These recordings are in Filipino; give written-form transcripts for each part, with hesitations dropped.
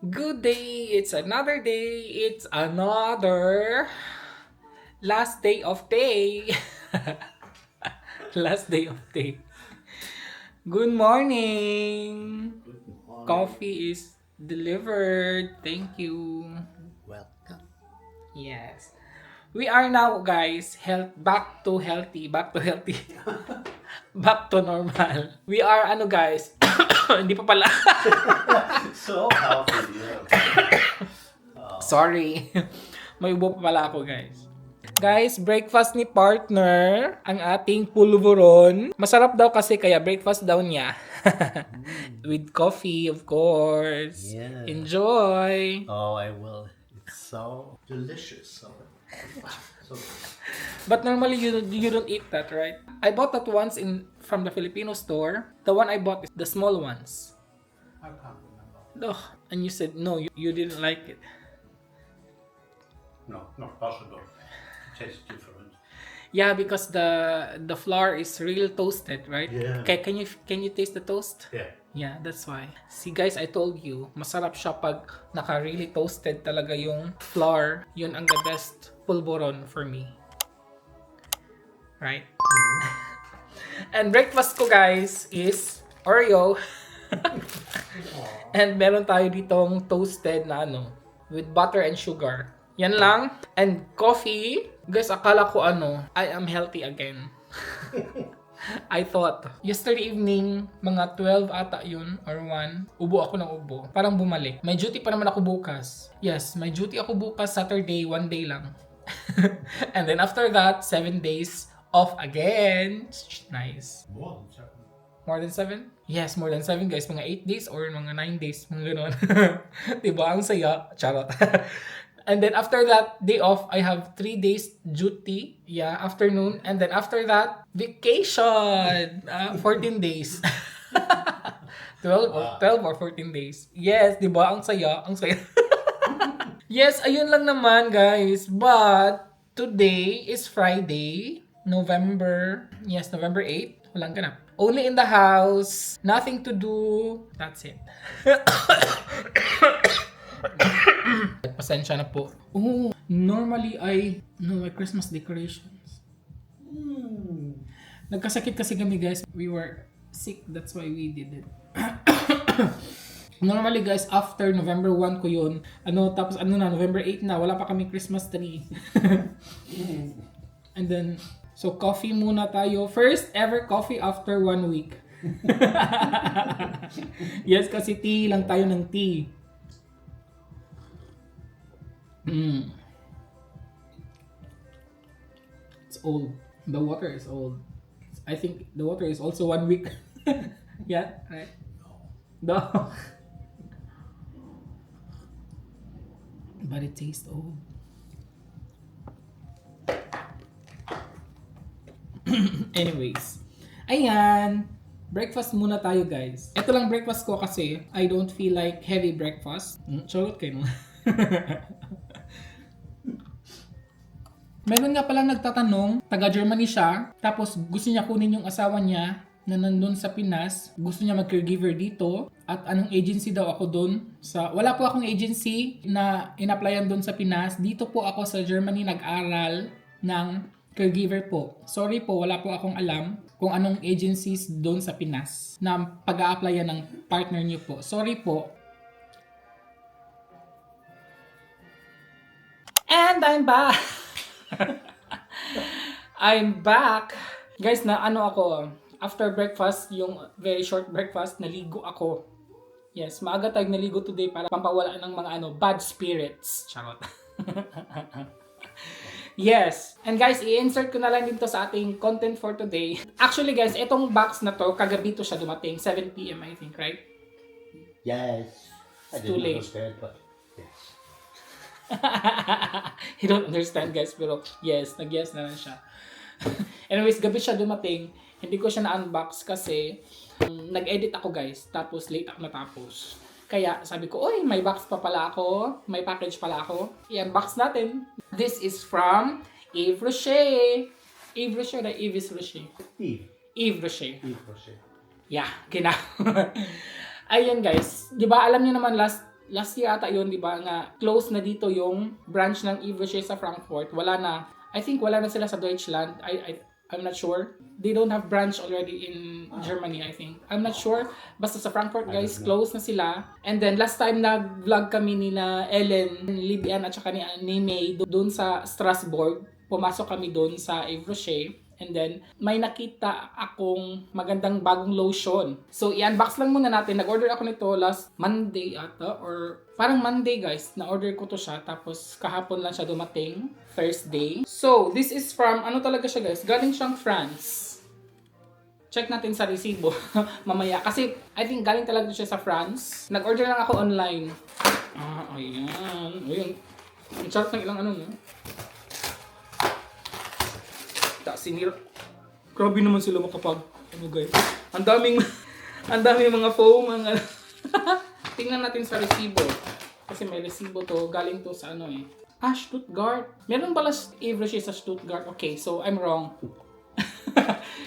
Good day. It's another day. It's another last day of day. Last day of day. Good morning. Coffee is delivered. Thank you. Welcome. Yes. We are now, guys, back to healthy, back to healthy. Back to normal. We are guys. Hindi pa pala. So healthy. Sorry. May ubo pa pala ako, guys. Guys, breakfast ni partner, ang ating pulveron. Masarap daw kasi kaya breakfast daw niya. With coffee, of course. Yeah. Enjoy. Oh, I will. It's so delicious. So But normally you don't eat that, right? I bought that once from the Filipino store. The one I bought is the small ones. I can't remember. Oh, and you said no, you didn't like it. No, not possible. Tastes different. Yeah, because the flour is real toasted, right? Yeah. Okay, can you taste the toast? Yeah. Yeah, that's why. See guys, I told you, masarap siya pag naka-really toasted talaga yung flour. Yun ang the best pulveron for me. Right? And breakfast ko guys is Oreo. And meron tayo ditong toasted na with butter and sugar. Yan lang. And coffee. Guys, akala ko I am healthy again. I thought, yesterday evening, mga 12 ata yun, or 1, ubo ako ng ubo. Parang bumalik. May duty pa naman ako bukas. Yes, may duty ako bukas, Saturday, 1 day lang. And then after that, 7 days off again. Nice. More than 7. More than 7? Yes, more than 7 guys. Mga 8 days or mga 9 days. Mga ganon. Diba? Ang saya. Charot. And then after that day off, I have 3 days duty. Yeah, afternoon. And then after that, vacation. 14 days. 12 or 14 days. Yes, di ba? Ang saya. Ang saya. Yes, ayun lang naman, guys. But today is Friday, November 8. Walang ganap. Only in the house. Nothing to do. That's it. Pasensya na po. Oh, normally I my Christmas decorations. Nagkasakit kasi kami guys. We were sick. That's why we did it. Normally guys, after November 1 ko yun. Tapos November 8 na. Wala pa kami Christmas tree. And then, so coffee muna tayo. First ever coffee after 1 week. Yes, kasi tea lang tayo ng tea. It's old. The water is old. I think the water is also 1 week. Yeah, right? No. But it tastes old. Anyways. Ayan. Breakfast muna tayo guys. Ito lang breakfast ko kasi I don't feel like heavy breakfast. Charot kayo no? Meron nga palang nagtatanong, taga Germany siya, tapos gusto niya kunin yung asawa niya na nandun sa Pinas, gusto niya mag-caregiver dito, at anong agency daw ako doon. Wala po akong agency na in-applyan doon sa Pinas, dito po ako sa Germany nag-aral ng caregiver po. Sorry po, wala po akong alam kung anong agencies doon sa Pinas na pag-a-applyan ng partner niyo po. Sorry po. And I'm back! I'm back! Guys, ako, after breakfast, yung very short breakfast, naligo ako. Yes, maaga tayong naligo today para pampawala ng mga bad spirits. Charot. Yes. And guys, i-insert ko na lang dito sa ating content for today. Actually guys, itong box na to, kagabi to siya dumating. 7 p.m. I think, right? Yes. I It's too didn't late. understand, but yes. You don't understand guys, pero yes, nag-yes na lang siya. Anyways, gabi siya dumating. Hindi ko siya na-unbox kasi nag-edit ako guys, tapos late ako natapos. Kaya sabi ko, oy, may box pa pala ako, may package pala ako. I-unbox natin. This is from Yves Rocher. Yves Rocher na Yves Rocher? Yves Rocher. Yves Rocher. Yeah, kina. Ayun guys, 'di ba alam niyo naman last last year ata yun, di ba, nga close na dito yung branch ng Yves Rocher sa Frankfurt. Wala na. I think wala na sila sa Deutschland. I'm not sure. They don't have branch already in Germany, I think. I'm not sure. Basta sa Frankfurt, guys, close na sila. And then, last time nag-vlog kami nila Ellen, Libyan, at saka ni May doon sa Strasbourg. Pumasok kami doon sa Yves Rocher. And then, may nakita akong magandang bagong lotion. So, i-unbox lang muna natin. Nag-order ako nito last Monday ata. Or parang Monday, guys. Na-order ko to siya. Tapos, kahapon lang siya dumating. Thursday. So, this is from, ano talaga siya, guys? Galing siyang France. Check natin sa resibo mamaya. Kasi, I think galing talaga siya sa France. Nag-order lang ako online. Ayan. Ayun. Ang chart ng ilang ano, no? Sinira. Grabe naman sila makapag ano guys. Ang daming mga foam ang tingnan natin sa resibo. Kasi may resibo to, galing to sa ano eh. Stuttgart. Meron pala Yves Rocher sa Stuttgart. Okay, so I'm wrong.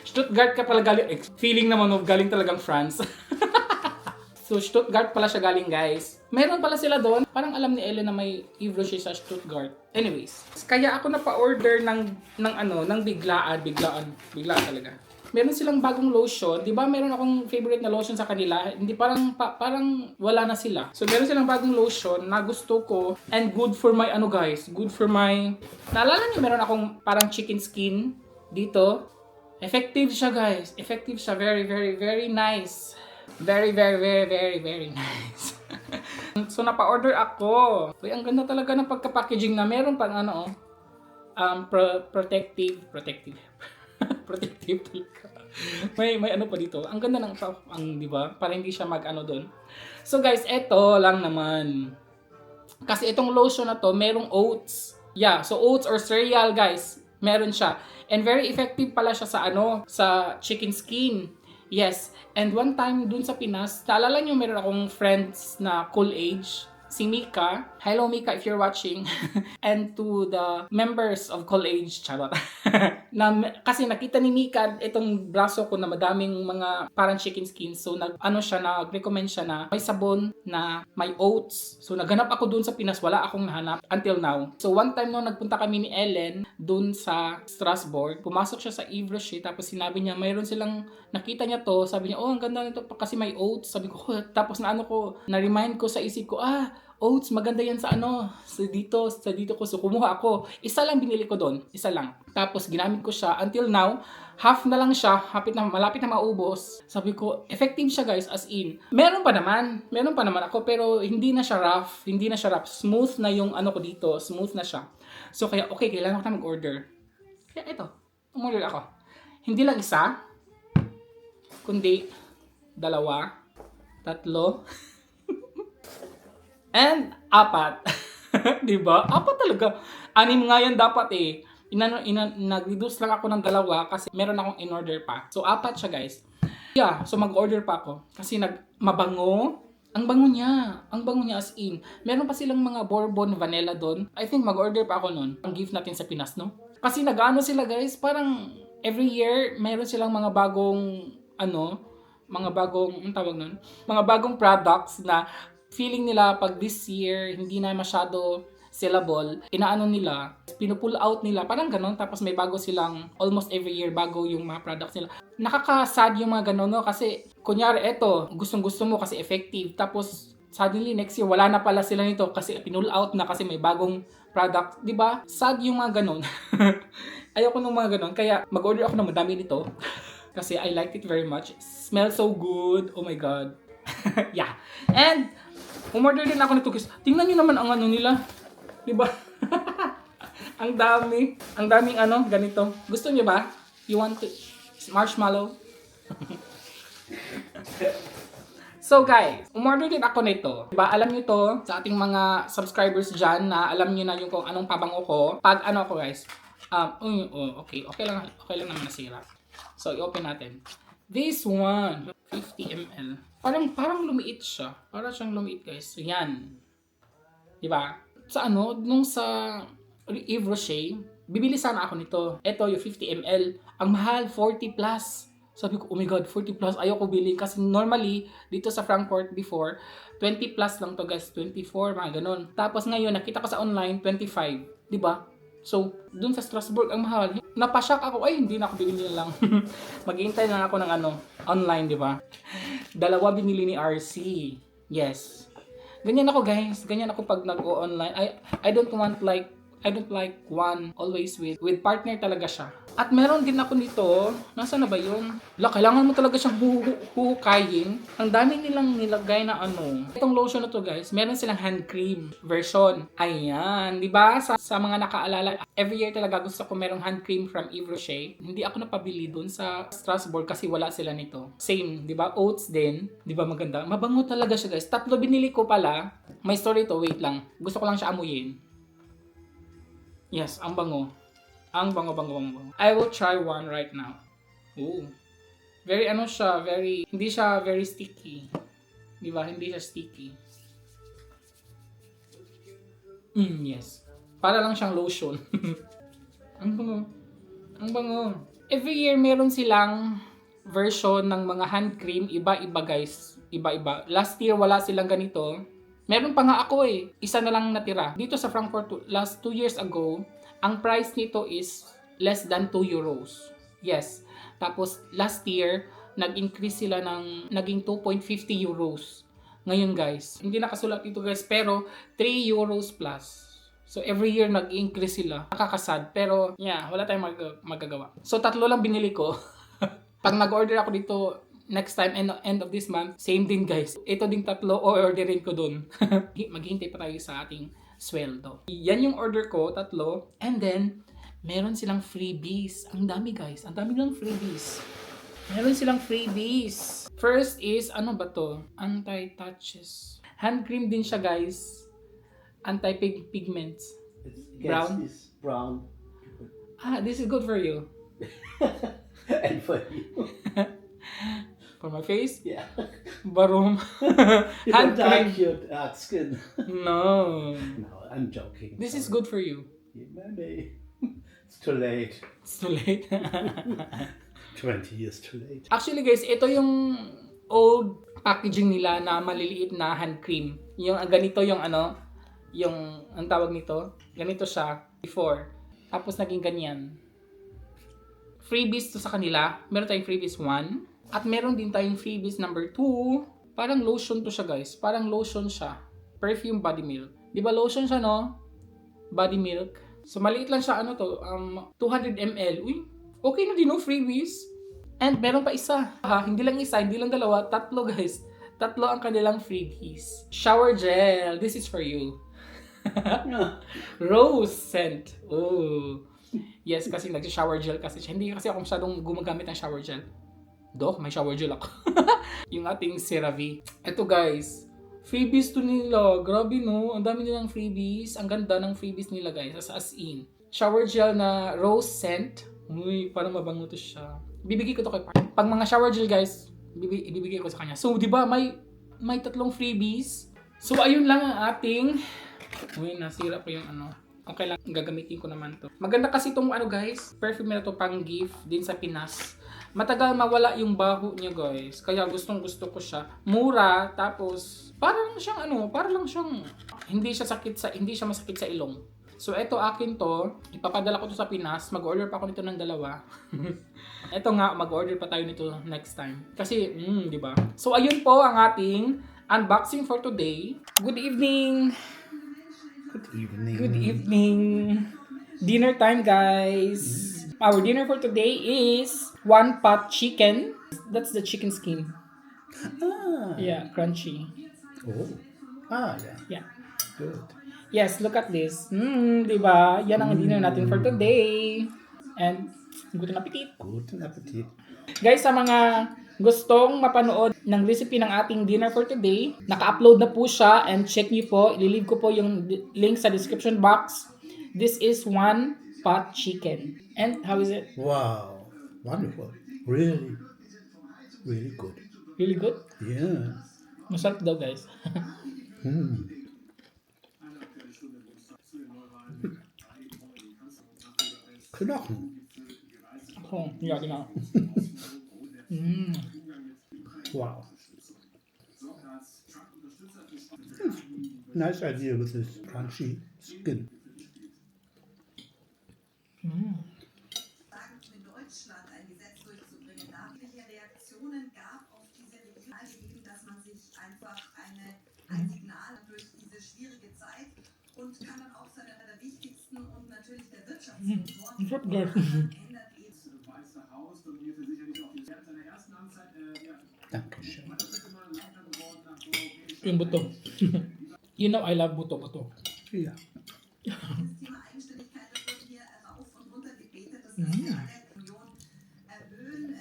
Stuttgart ka pala galing. Feeling naman of galing talagang France. So, Stuttgart pala siya galing, guys. Meron pala sila doon. Parang alam ni Ellen na may Yves Rocher sa Stuttgart. Anyways, kaya ako na-pa-order ng biglaan talaga. Meron silang bagong lotion. 'Di ba? Meron akong favorite na lotion sa kanila. Hindi parang wala na sila. So, meron silang bagong lotion na gusto ko and good for my guys. Good for my naalala niyo meron akong parang chicken skin dito. Effective siya, guys. Effective siya. Very, very, very nice. Very, very, very, very, very nice. So, napa-order ako. Uy, ang ganda talaga ng pagka-packaging na meron pang protective. Protective talaga. May ano pa dito. Ang ganda ng di ba? Para hindi siya doon. So, guys, eto lang naman. Kasi itong lotion na to, merong oats. Yeah, so oats or cereal, guys. Meron siya. And very effective pala siya sa chicken skin. Yes, and one time dun sa Pinas, naalala nyo meron akong friends na cool age, si Mika. Hello Mika if you're watching. And to the members of cool age, charot. Kasi nakita ni Mika itong braso ko na madaming mga parang chicken skin. So nag-recommend siya na may sabon na may oats. So naghanap ako dun sa Pinas, wala akong nahanap until now. So one time nung nagpunta kami ni Ellen dun sa Strasbourg, pumasok siya sa Yves Rocher, tapos sinabi niya mayroon silang nakita niya to, sabi niya, ang ganda nito kasi may oats. Sabi ko, tapos na-remind ko sa isip ko, oats, maganda yan sa dito ko. So, kumuha ako. Isa lang binili ko doon. Isa lang. Tapos, ginamit ko siya. Until now, half na lang siya. Malapit na maubos. Sabi ko, effective siya, guys. As in. Meron pa naman ako. Pero, hindi na siya rough. Smooth na yung ko dito. Smooth na siya. So, kaya, okay, kailangan ko na mag-order. Kaya, ito. Umorder ako. Hindi lang isa. Kundi, 2, 3, and 4. Diba? 4 talaga. 6 nga yan dapat eh. Nag-reduce lang ako ng 2 kasi meron akong in-order pa. So, 4 siya, guys. Yeah, so mag-order pa ako. Kasi mabango. Ang bango niya as in. Meron pa silang mga bourbon vanilla doon. I think mag-order pa ako nun. Ang gift natin sa Pinas, no? Kasi sila, guys. Parang every year, meron silang mga bagong mga bagong products na feeling nila pag this year hindi na masyado sellable, pinupull out nila, parang ganon, tapos may bago silang, almost every year bago yung mga products nila. Nakaka-sad yung mga ganon, no? Kasi kunyari eto, gustong-gusto mo kasi effective, tapos suddenly next year wala na pala sila nito kasi pinull out na kasi may bagong product, di ba? Sad yung mga ganon. Ayoko ng mga ganon, kaya mag-order ako ng madami nito. Kasi I liked it very much. It smells so good. Oh my God. Yeah. And, umorder din ako nito guys. Tingnan nyo naman ang nila. Diba? Ang daming ganito. Gusto nyo ba? You want to marshmallow? So guys, umorder din ako nito. Diba, alam nyo to, sa ating mga subscribers dyan, na alam nyo na yung kung anong pabango ko. Pag ko guys, okay lang naman nasira. So, i-open natin. This one, 50 ml. Parang lumiit siya. Parang siyang lumiit, guys. So, yan. Diba? Sa sa Yves Rocher, bibili sana ako nito. Ito, yung 50 ml. Ang mahal, 40 plus. Sabi ko, oh my God, 40 plus, ayoko bilhin. Kasi normally, dito sa Frankfurt before, 20 plus lang to guys, 24, mga ganun. Tapos ngayon, nakita ko sa online, 25. Di ba? So, dun sa Strasbourg, ang mahal. Napashock ako, ay, hindi na ako bibili na lang. Maghihintay na ako ng online, di ba? Dalawa binili ni RC. Yes. Ganyan ako guys, ganyan ako pag nag-o-online. I don't like one always with partner talaga siya. At meron din ako nito, nasa na ba yun? Kailangan mo talaga siyang huhukayin. Ang dami nilang nilagay na Itong lotion na to guys, meron silang hand cream version. Ayan, di ba? Sa mga nakaalala, every year talaga gusto ko merong hand cream from Yves Rocher. Hindi ako napabili dun sa Strasbourg kasi wala sila nito. Same, di ba? Oats din. Di ba maganda? Mabango talaga siya guys. 3 binili ko pala. May story to, wait lang. Gusto ko lang siya amuyin. Yes, ang bango. Ang bango. I will try one right now. Ooh. Very siya, hindi siya very sticky. Di ba? Hindi siya sticky. Yes. Para lang siyang lotion. Ang bango. Every year meron silang version ng mga hand cream. Iba-iba guys. Iba-iba. Last year wala silang ganito. Meron pa nga ako Isa na lang natira. Dito sa Frankfurt, last 2 years ago, ang price nito is less than 2 euros. Yes. Tapos, last year, nag-increase sila ng naging 2.50 euros. Ngayon guys, hindi nakasulat dito guys, pero 3 euros plus. So, every year nag-increase sila. Nakakasad. Pero, yeah, wala tayong magagawa. So, 3 lang binili ko. Pag nag-order ako dito, next time, end of this month, same din guys. Ito din 3, o-orderin ko dun. Maghihintay pa tayo sa ating sweldo. Yan yung order ko, 3. And then, meron silang freebies. Ang dami guys. Ang dami lang freebies. Meron silang freebies. First is, ano ba to? Anti-touches. Hand cream din siya guys. Anti-pigments. Brown. It's brown. This is good for you. And for you. For my face? Yeah. Barum. You Hand don't cream. like your dark skin. No. No, I'm joking. This is good for you. Yeah, maybe. It's too late. It's too late. 20 years too late. Actually guys, ito yung old packaging nila na maliliit na hand cream. Yung ganito yung yung ang tawag nito, ganito siya before. Tapos naging ganyan. Freebies to sa kanila. Meron tayong freebies 1. At meron din tayong freebies number 2. Parang lotion to siya guys. Parang lotion siya. Perfume body milk. Di ba lotion siya no? Body milk. So maliit lang siya 200 ml. Uy, okay na din no, freebies. And meron pa isa. Hindi lang isa, hindi lang dalawa. 3 guys. 3 ang kanilang freebies. Shower gel. This is for you. Rose scent. Oh. Yes, kasi nag-shower gel kasi siya. Hindi kasi ako masyadong gumagamit ng shower gel. Dok, may shower gel ako. Yung ating CeraVe. Ito guys, freebies to nila. Grabe no, ang dami nilang freebies. Ang ganda ng freebies nila guys, as in. Shower gel na rose scent. Uy, parang mabango to siya. Bibigay ko to kay Park. Pag mga shower gel guys, ibibigay ko sa kanya. So, di ba may 3 freebies. So, ayun lang ang ating... Uy, nasira pa yung Okay lang, gagamitin ko naman to. Maganda kasi itong guys, perfume na to pang gift din sa Pinas. Matagal mawala yung baho niya guys. Kaya gustong gusto ko siya. Mura, tapos parang siyang hindi siya masakit sa ilong. So eto akin to, ipapadala ko to sa Pinas. Mag-order pa ako nito ng 2. Eto nga, mag-order pa tayo nito next time. Kasi, di ba? So ayun po ang ating unboxing for today. Good evening. Good evening. Dinner time guys. Our dinner for today is 1 pot chicken. That's the chicken skin. Yeah, crunchy. Oh. Yeah. Yeah. Good. Yes, look at this. Diba? Yan ang dinner natin for today. And good appetit. Good appetit. Guys, sa mga gustong mapanood ng recipe ng ating dinner for today, naka-upload na po siya and check niyo po. Ililive ko po yung link sa description box. This is 1 pot chicken. And how is it? Wow. Wonderful. Really. Really good. Really good? Yeah. Masarap daw guys. Knochen. Oh, ja, genau. Wow. Nice idea with this crunchy skin. in Deutschland ein Gesetz durchzubringen, da welche Reaktionen gab auf diese Regierung gegeben, dass man sich einfach ein Signal durch diese schwierige Zeit und kann dann auch zu einer der wichtigsten und natürlich der Wirtschaftsmotoren Ich hab gleich. ändert eben. Weiße Haus dominierte sicherlich auch die während seiner ersten Amtszeit. Dankeschön. Man ist immer lauter geworden nach so europäischer Yung buto. You know I love buto-buto. Ja. Das Thema Eigenständigkeit, das wird hier rauf und runter gebetet, das ist ja alle Union erhöhen.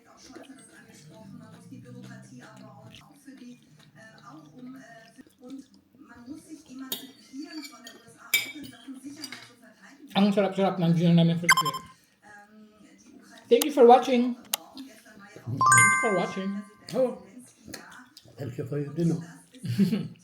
Auch Scholz hat das angesprochen, man muss die Bürokratie abbauen, auch für die, und man muss sich emanzipieren von der USA, auch in Sachen Sicherheit und Verteidigung. Ang sarap-sarap ng dinner namin for today. Die Ukraine Thank you for watching. gestern war ja auch Thank you for watching. Oh, thank you for your dinner. das ist